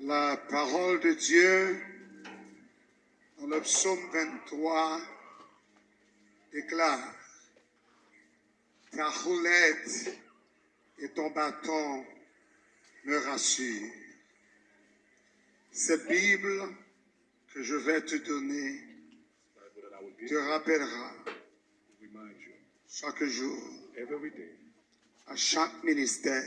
La parole de Dieu, dans le psaume 23, déclare: ta roulette et ton bâton me rassurent. Cette Bible que je vais te donner te rappellera chaque jour, à chaque ministère,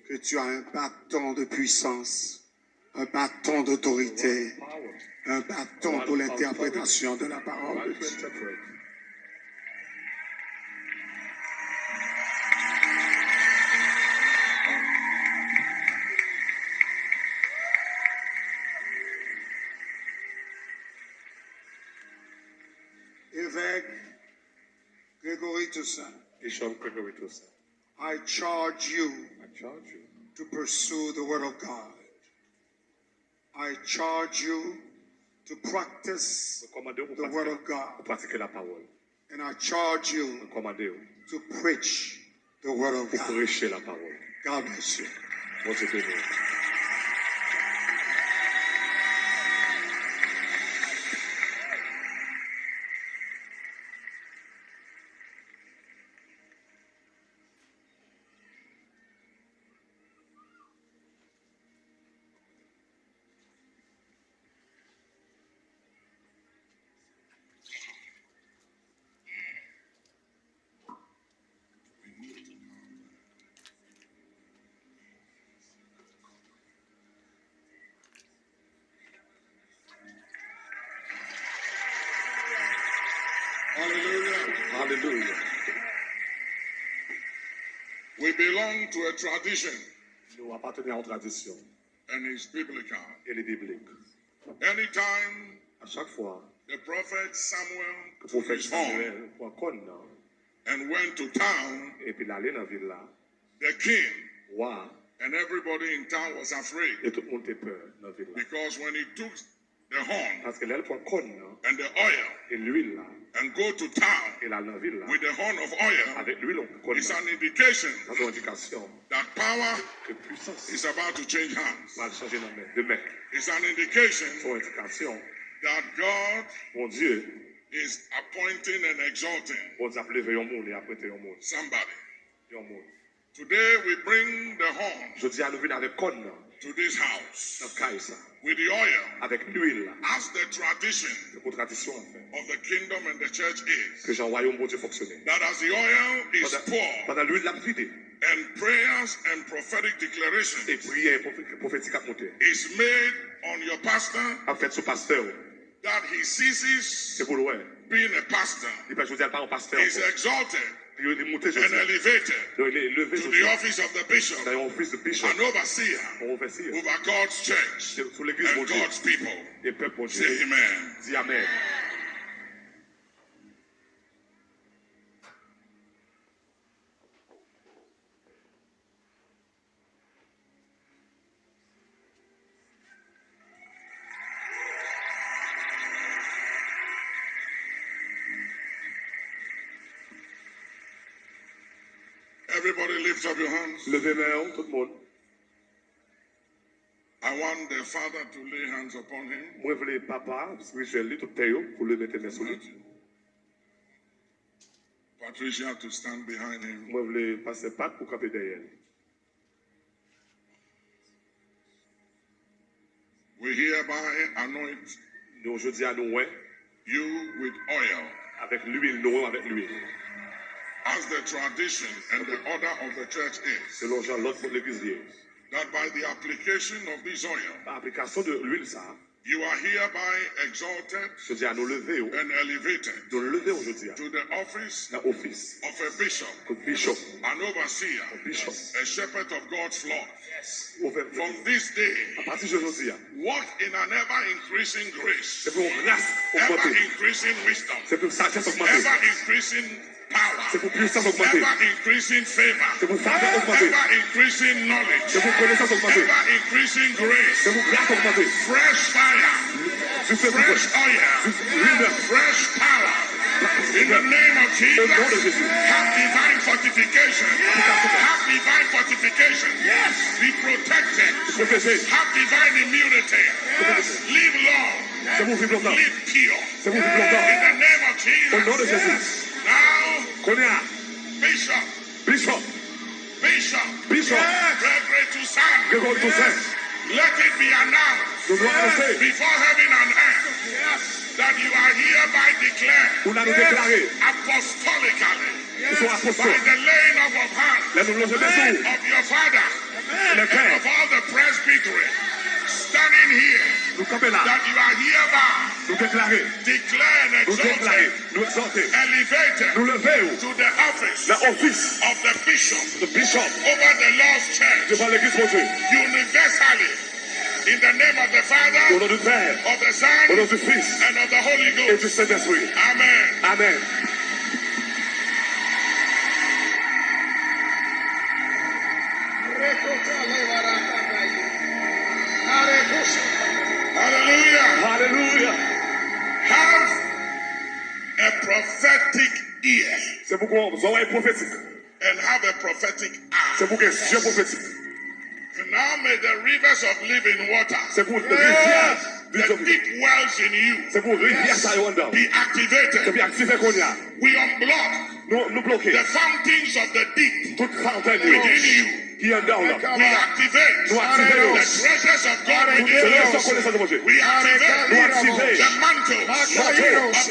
que tu as un bâton de puissance, un bâton d'autorité, un bâton pour l'interprétation de la parole de Dieu. Avec Grégory Bishop Grégory Toussaint. I charge you to pursue the word of God. I charge you to practice the word of God. And I charge you to preach the word of God. God bless you. Hallelujah. We belong to a tradition. Nous appartenons à une tradition. And it's biblical. Elle est biblique. Anytime À chaque fois, the prophet le Samuel took prophète his horn Samuel prend corne and went to town, et puis il allait dans la ville là, the king roi, and everybody in town was afraid. et tout le monde était peur dans la ville là. Because when he took the horn Parce que là, il prend corne and the oil et l'huile là, and go to town et là dans la ville là, with the horn of oil, avec l'huile on corne it's là, an indication c'est une indication that power que puissance is about to change hands. va changer de main. It's an indication C'est une indication, that God mon Dieu, is appointing and exalting bon Dieu a levé un monde et a prêté un monde. somebody. Un monde. Today we bring the horn Je dis à nous venir avec corne to this house dans caille ça, with the oil avec l'huile là, as the tradition c'est une tradition en fait, of the kingdom and the church is. que Jean royaume bon Dieu fonctionner. That as the oil is poured Pendant l'huile l'a vidé and prayers and prophetic declarations et prière prophétique a monté. is made on your pastor, En fait, ce pasteur, that he ceases c'est pour le being a pastor, il peut choisir pas un pasteur. is exalted Il est monté, je and dis. elevated Donc, il est élevé, to je the dis. office of the bishop, Il a un office de bishop, an overseer un overseer. over God's church Sur l'église, mon and Dieu, God's people. et peuple, mon Dieu. Say amen. Dis amen. Everybody lift up your hands. Levez main, tout le monde. I want the father to lay hands upon him. Moi, je voulais papa, spirituel, tout théo, pour le mettre mes sur lui. Patricia to stand behind him. Moi, je voulais passer pas pour camper derrière. We hereby anoint Nous, aujourd'hui, à nous, ouais, you with oil avec l'huile, nous, avec l'huile. as the tradition and the order of the church is. Selon Jean, l'autre pour l'église. That by the application of this oil, Par application de l'huile, ça, you are hereby exalted je dis à nous lever, and elevated de lever aujourd'hui, to the office dans l'office, of a bishop, comme bishop, an overseer, bishop, a shepherd of God's flock. ouvert. From this day, À partir d'aujourd'hui, walk in an ever-increasing grace, c'est pour une grâce augmentée, ever-increasing wisdom, c'est pour sagesse augmentée, ever-increasing power, c'est pour puissance augmentée, ever-increasing favor, c'est pour faveur augmentée, ever-increasing c'est knowledge, pour connaissance augmentée, ever-increasing grace, c'est pour grâce augmentée, fresh fire, du feu fresh oil, l'huile, fresh power, In the name of Au nom de Jesus, Jésus. have divine fortification. Have divine fortification. Be protected. Protégé. Have divine immunity. Live long. C'est vous vivre longtemps. Live pure. C'est vous vivre longtemps. In the name of Au nom de Jesus. Jésus. Now, Konya. Bishop, Bishop. Bishop, Grégory to son. Grégory Toussaint. Let it be announced Nous devons annoncer. before heaven and earth that you are hereby declared Nous l'avons déclaré. apostolically Ils sont by apostles. the laying up of hands Là, nous logeons des sous. of your father Le and Père. of all the presbytery standing here, Nous campons là. that you are hereby Nous déclarer. declared and Nous déclarer. exalted, Nous exalter. elevated Nous lever. to the office L'office of the bishop de Bishop over the lost church devant l'église de Dieu. universally in the name of the Au Father, nom du Père. of the Au Son, nom du Fils. and of the Holy Et du Ghost. Saint-Esprit. Amen. Amen. Hallelujah. Alléluia. Have a prophetic ear C'est pourquoi nous avons un prophétique. and have a prophetic eye. C'est pour que Dieu prophétique. And now may the rivers of living water, C'est pour le rivière. the deep wells in you, C'est pour rivière ça y est dedans. be C'est activated. bien activé qu'on y a. We unblock Nous bloquer. the fountains of the deep Toute fontaine within you. qui est dedans là. We activate Nous activons. the treasures of God C'est within le you. sang connaissance de mon Dieu. We activate Nous activons. the mantles of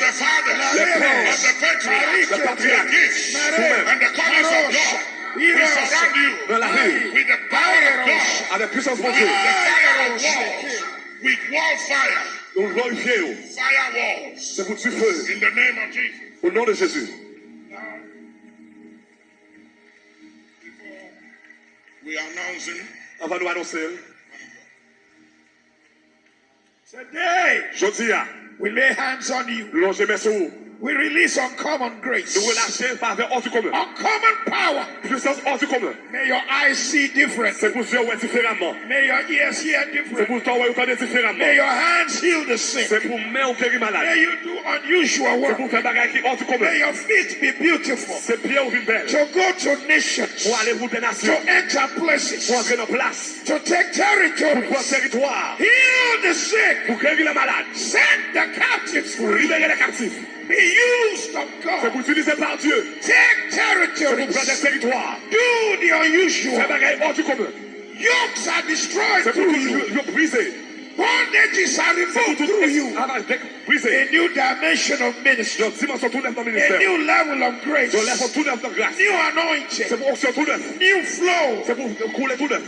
the fathers, of the patriarchs, Le patriarche. the gifts, Nous-mêmes. and the callings of God. We surround you Dans la rue. with the power of God, Avec puissance de mon the Dieu. fire of walls, with wall fire, Nous glorifions. fire walls, C'est pour du feu. in the name of Jesus. Au nom de Jésus. We are announcing Avant de nous annoncer. Today, Jeudi, we lay hands on you. longer mes sous. We release uncommon grace, Nous relâcher par vers hors du commun. uncommon power. Puissance hors du commun. May your eyes see different. C'est pour Dieu ouais différemment. May your ears hear C'est different. pour toi ouais entendre différemment. May your hands heal the sick. C'est pour main ou guérir malade. May you do unusual C'est work. pour faire bagarre qui hors du commun. May your feet be beautiful. C'est pied ou une belle. To go to nations, Pour aller pour des to nations. enter places, Pour entrer dans place. to take Pour territories, prendre territoire. heal the sick, Pour guérir les malades. set the captives Pour free, libérer les captifs. be used of C'est God. pour utiliser par Dieu. Take C'est pour prendre des territories, territoires. do the Faire unusual. bagarre hors du commun. Yokes are destroyed C'est pour through tout you. briser. Bondages are C'est pour removed tout through you. briser. A new dimension of ministry. Dans dimension tout neuf dans le A ministère. new level of grace. Dans l'effort tout neuf dans la grâce. New C'est anointing. pour onction tout neuf. New flow. C'est pour couler tout neuf.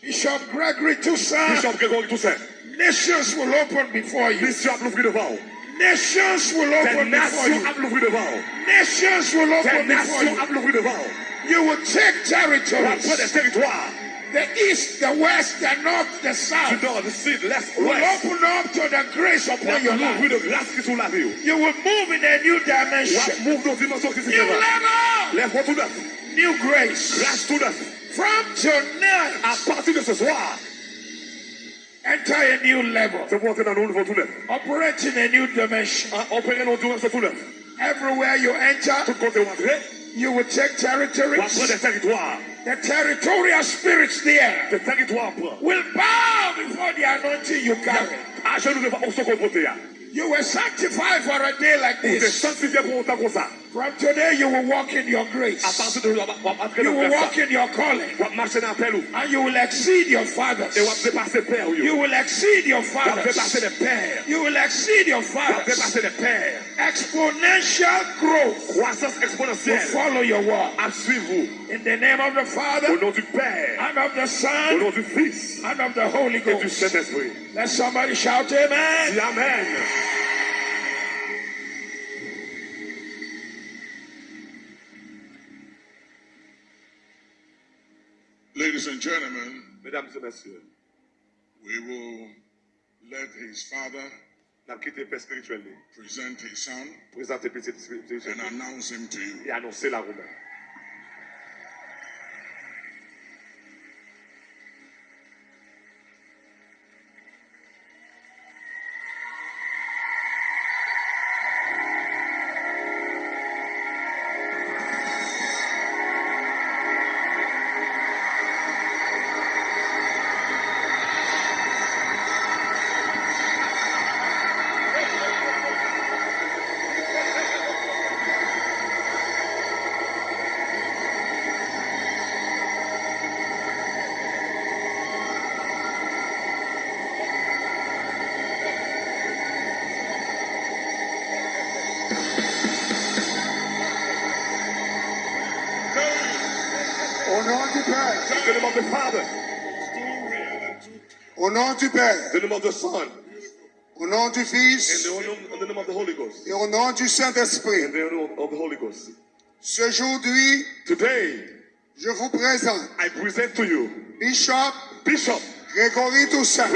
Bishop Grégory Toussaint. Bishop Grégory Toussaint. Nations will open before you. Mission à l'ouvrir devant. Nations will Des open before nations you. à l'ouvrir devant. Nations will Des open before nations you. à l'ouvrir devant. You will take On va prendre des territories. territoires. The east, the west, the north, the Du south nord, du sud, l'est, will l'ouest. open up to the grace On upon your l'ouvrir life. de grâce qui sont la vie. You will move in a new On va dimension. mouvoir dans une dimension qui est New différente. level. L'effort tout neuf. New grace. Grâce tout neuf. From tonight, À partir de ce soir, enter a new level. c'est pour entrer dans nos nouveaux tout neuf. Operate in a new dimension. Opérer nos dimensions tout neuf. Everywhere you enter, Tout côté où entrer, you will take on va prendre territories. des territoires. The territorial spirits there Des territoires prendre. will bow before the anointing you carry. À genoux devant on se confronter. You were sanctified for a day like Pour te this. sanctifier pour autant comme ça. From today, you will walk in your À grace. partir de là, on va entrer You dans will le walk in your calling. on va marcher dans l'appel ou. And you will exceed your fathers. Et on va dépasser père ou. You will exceed your On va dépasser fathers. les pères. You will exceed your On va fathers. dépasser les pères. Exponential growth Croissance will exponentielle. follow your walk. À suivre In the name of the au Father, nom du Père, and of the au Son, nom du Fils and of the Holy et du Ghost. Saint-Esprit. Let somebody shout amen. Dis Amen. Ladies and gentlemen, Mesdames et messieurs, we will let his father n'a quitté Père spirituel, present his son présenter petit spirituel and announce him to you. et annoncer la romaine. The name of the Father. Au nom du Père. The name of the Son. Au nom du And Fils. the name of the Holy Ghost. Et au nom du Saint-Esprit. And the name of the Holy Ghost. Aujourd'hui, Today, je vous présente I present to you Bishop Grégory Toussaint.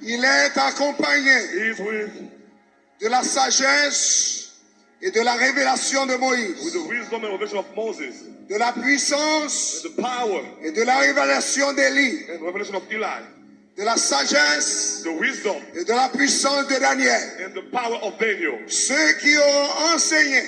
Il est accompagné de la sagesse et de la révélation de Moïse, with the wisdom and revelation of Moses, de la puissance and the power et de la révélation d'Élie, and revelation of Eli, de la sagesse the wisdom et de la puissance de Daniel. and the power of Daniel. Ceux qui ont enseigné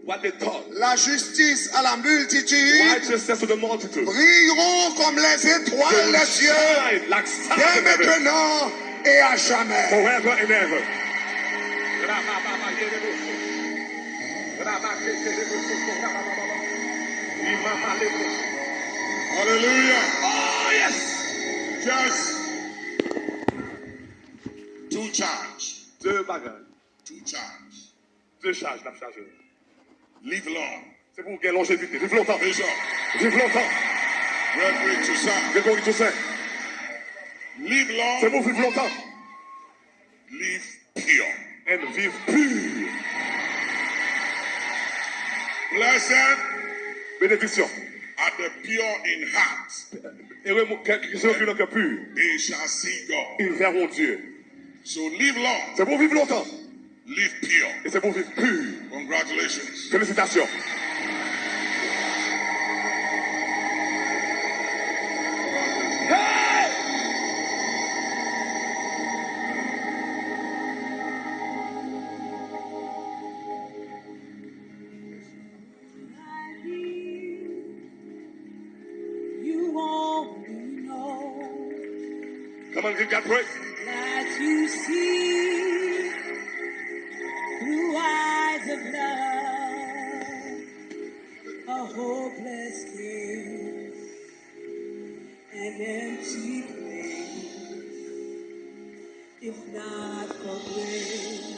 What they taught, la justice à la multitude righteousness to the multitude, brilleront comme les étoiles des cieux, shine like stars dès in heaven, maintenant et à jamais. forever and ever. Hallelujah. Oh yes. Just two charge. Deux bagages, Two charge. deux charges, la charge. Live long. C'est pour gagner longévité. Vive longtemps. Bishop. Vive longtemps. Grégory Toussaint. Grégory Toussaint. Live C'est long. pour vivre longtemps. Live pure. And vivre pur. Blessed Bénédiction. are the pure in heart. Et ceux qui n'ont que pur, They shall see God. ils verront Dieu. So live long. C'est pour vivre longtemps. Live pure. Et c'est pour vivre pur. Congratulations. Félicitations. You only know Come on, give God praise. that you see through eyes of love, a hopeless case, an empty place, if not for grace.